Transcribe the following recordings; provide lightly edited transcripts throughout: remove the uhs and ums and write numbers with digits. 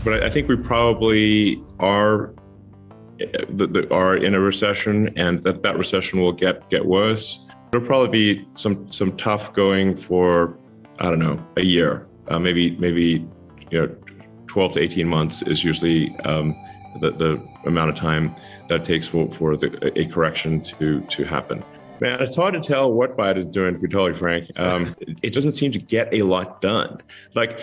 But I think we probably are in a recession, and that recession will get worse. There'll probably be some tough going for, I don't know, a year, maybe 12 to 18 months is usually the amount of time that takes for a correction to happen. Man, it's hard to tell what Biden's doing, to be totally frank. It doesn't seem to get a lot done. Whatever,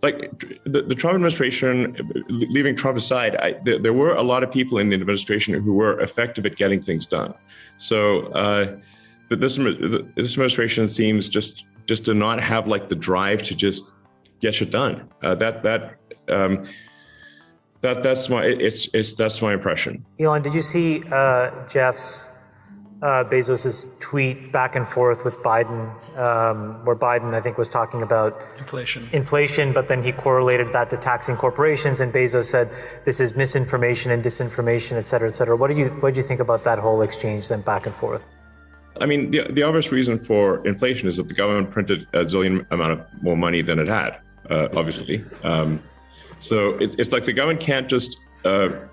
the Trump administration, leaving Trump aside, there were a lot of people in the administration who were effective at getting things done. So this administration seems just to not have the drive to just get shit done. That's my impression. Elon, did you see Jeff's Bezos's tweet back and forth with Biden, where Biden, I think, was talking about inflation, but then he correlated that to taxing corporations, and Bezos said this is misinformation and disinformation, et cetera, et cetera. What did you think about that whole exchange then back and forth? I mean, the obvious reason for inflation is that the government printed a zillion amount of more money than it had, obviously. So it's like the government can't just, have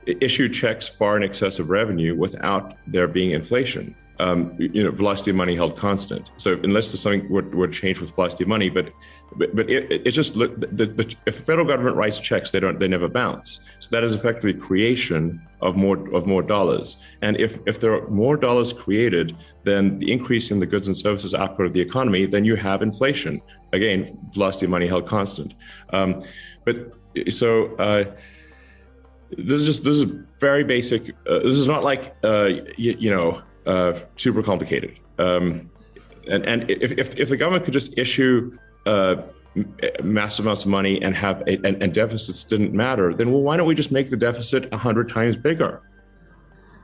issue checks far in excess of revenue without there being inflation. Velocity of money held constant. So unless there's something would change with velocity of money, but it's just if the federal government writes checks, they never bounce. So that is effectively creation of more dollars. And if there are more dollars created than the increase in the goods and services output of the economy, then you have inflation. Again, velocity of money held constant. This is very basic. This is not super complicated. And if the government could just issue massive amounts of money and have and deficits didn't matter, then why don't we just make the deficit 100 times bigger?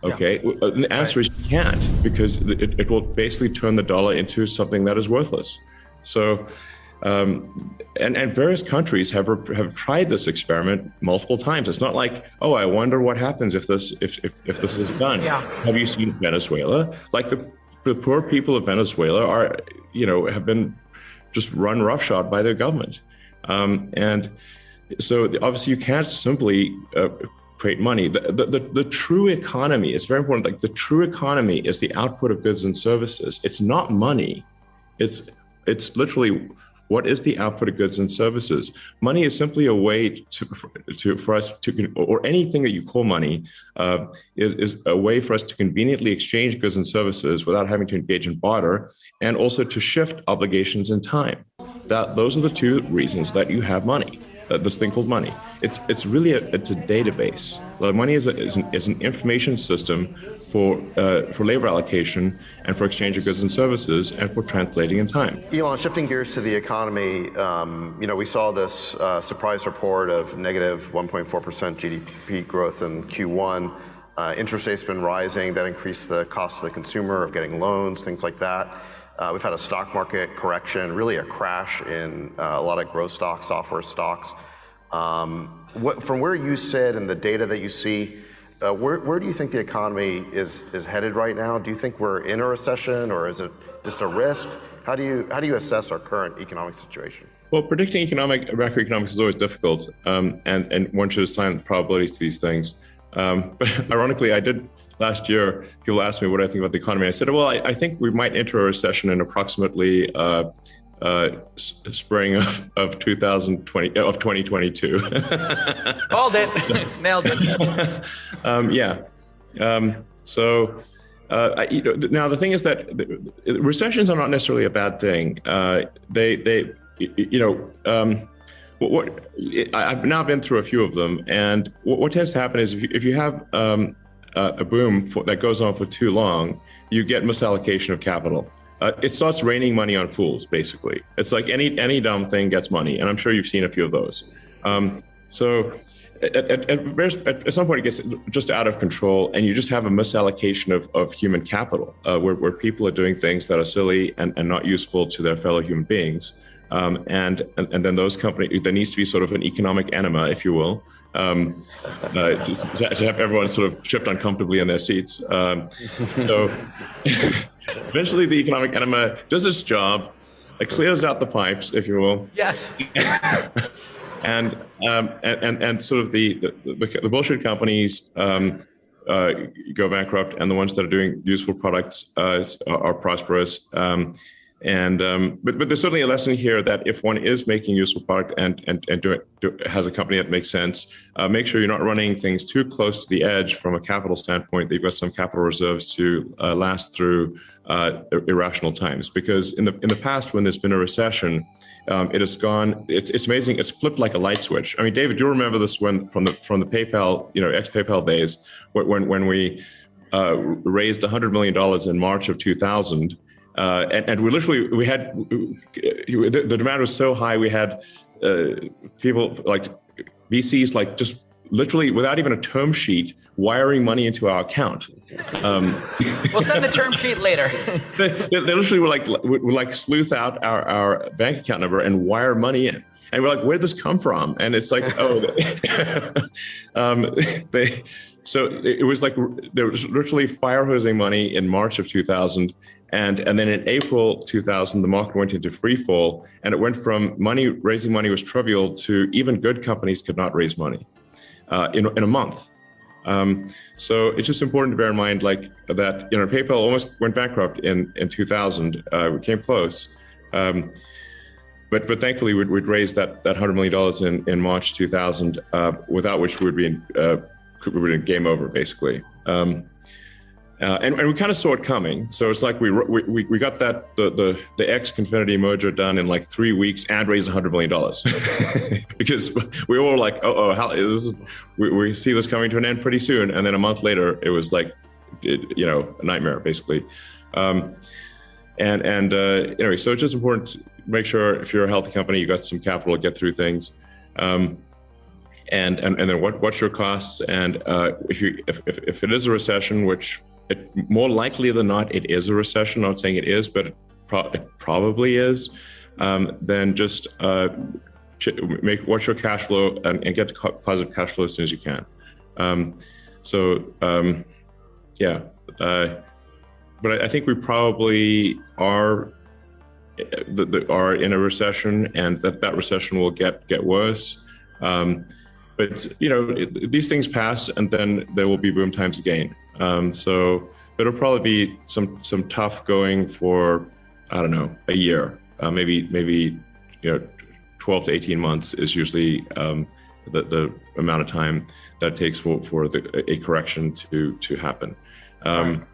Okay, yeah. The answer is you can't, because it will basically turn the dollar into something that is worthless. So, and various countries have tried this experiment multiple times. It's not like, oh, I wonder what happens if this is done. Yeah. Have you seen Venezuela? The poor people of Venezuela have been just run roughshod by their government, and so obviously you can't simply create money. The true economy is very important. The true economy is the output of goods and services. It's not money. It's literally, what is the output of goods and services? Money is simply a way for us to, or anything that you call money, is a way for us to conveniently exchange goods and services without having to engage in barter, and also to shift obligations in time. Those are the two reasons that you have money. This thing called money. It's really a database. Money is an information system for labor allocation and for exchange of goods and services and for translating in time. Elon, shifting gears to the economy, we saw this surprise report of negative 1.4% GDP growth in Q1. Interest rates been rising. That increased the cost to the consumer of getting loans, things like that. We've had a stock market correction, really a crash in a lot of growth stocks, software stocks. From where you sit and the data that you see, where do you think the economy is headed right now? Do you think we're in a recession, or is it just a risk? How do you assess our current economic situation? Well, predicting macroeconomics is always difficult, and one should assign probabilities to these things. But ironically, I did. Last year, people asked me what I think about the economy. I said, well, I think we might enter a recession in approximately spring of 2022. Called it. Nailed it. Now the thing is that recessions are not necessarily a bad thing. I've now been through a few of them, and what tends to happen is if you have a boom that goes on for too long, you get misallocation of capital. It starts raining money on fools, basically. It's like any dumb thing gets money, and I'm sure you've seen a few of those. So at some point it gets just out of control, and you just have a misallocation of human capital, where people are doing things that are silly and not useful to their fellow human beings. And then those companies, there needs to be sort of an economic enema, if you will, to have everyone sort of shift uncomfortably in their seats. So eventually the economic enema does its job, It clears out the pipes, if you will. Yes. And sort of the bullshit companies go bankrupt, and the ones that are doing useful products are prosperous. But there's certainly a lesson here that if one is making useful product and has a company that makes sense, make sure you're not running things too close to the edge from a capital standpoint. They've got some capital reserves to last through irrational times. Because in the past, when there's been a recession, it has gone. It's amazing. It's flipped like a light switch. I mean, David, do you remember this from the PayPal, ex-PayPal days, when we raised $100 million in March of 2000, and we had the demand was so high, we had people like VCs like just literally without even a term sheet wiring money into our account. We'll send the term sheet later. they literally would like sleuth out our bank account number and wire money in. And we're like, where'd this come from? And it's like, so it was like they were literally fire hosing money in March of 2000. And then in April 2000, the market went into free fall, and it went from raising money was trivial to even good companies could not raise money in a month. So it's just important to bear in mind that, PayPal almost went bankrupt in 2000. We came close. But thankfully we'd raised that $100 million in March 2000, without which we would be in game over, basically. And we kind of saw it coming. So it's like we got that the X-Confinity merger done in like 3 weeks and raised $100 million because we were like, we see this coming to an end pretty soon. And then a month later, it was like, a nightmare basically. Anyway, so it's just important to make sure if you're a healthy company, you got some capital to get through things. And then what's your costs? And if it is a recession, which more likely than not, it is a recession. I'm not saying it is, but it probably is. Then just watch your cash flow and get to positive cash flow as soon as you can. But I think we probably are in a recession, and that recession will get worse. But these things pass, and then there will be boom times again. So it'll probably be some tough going for, I don't know, a year, maybe 12 to 18 months is usually the amount of time that it takes for a correction to happen. What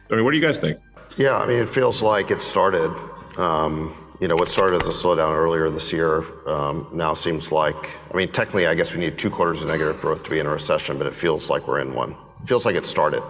do you guys think? Yeah, I mean, it feels like it started. What started as a slowdown earlier this year now seems like, technically, I guess we need 2 quarters of negative growth to be in a recession, but it feels like we're in one. It feels like it started.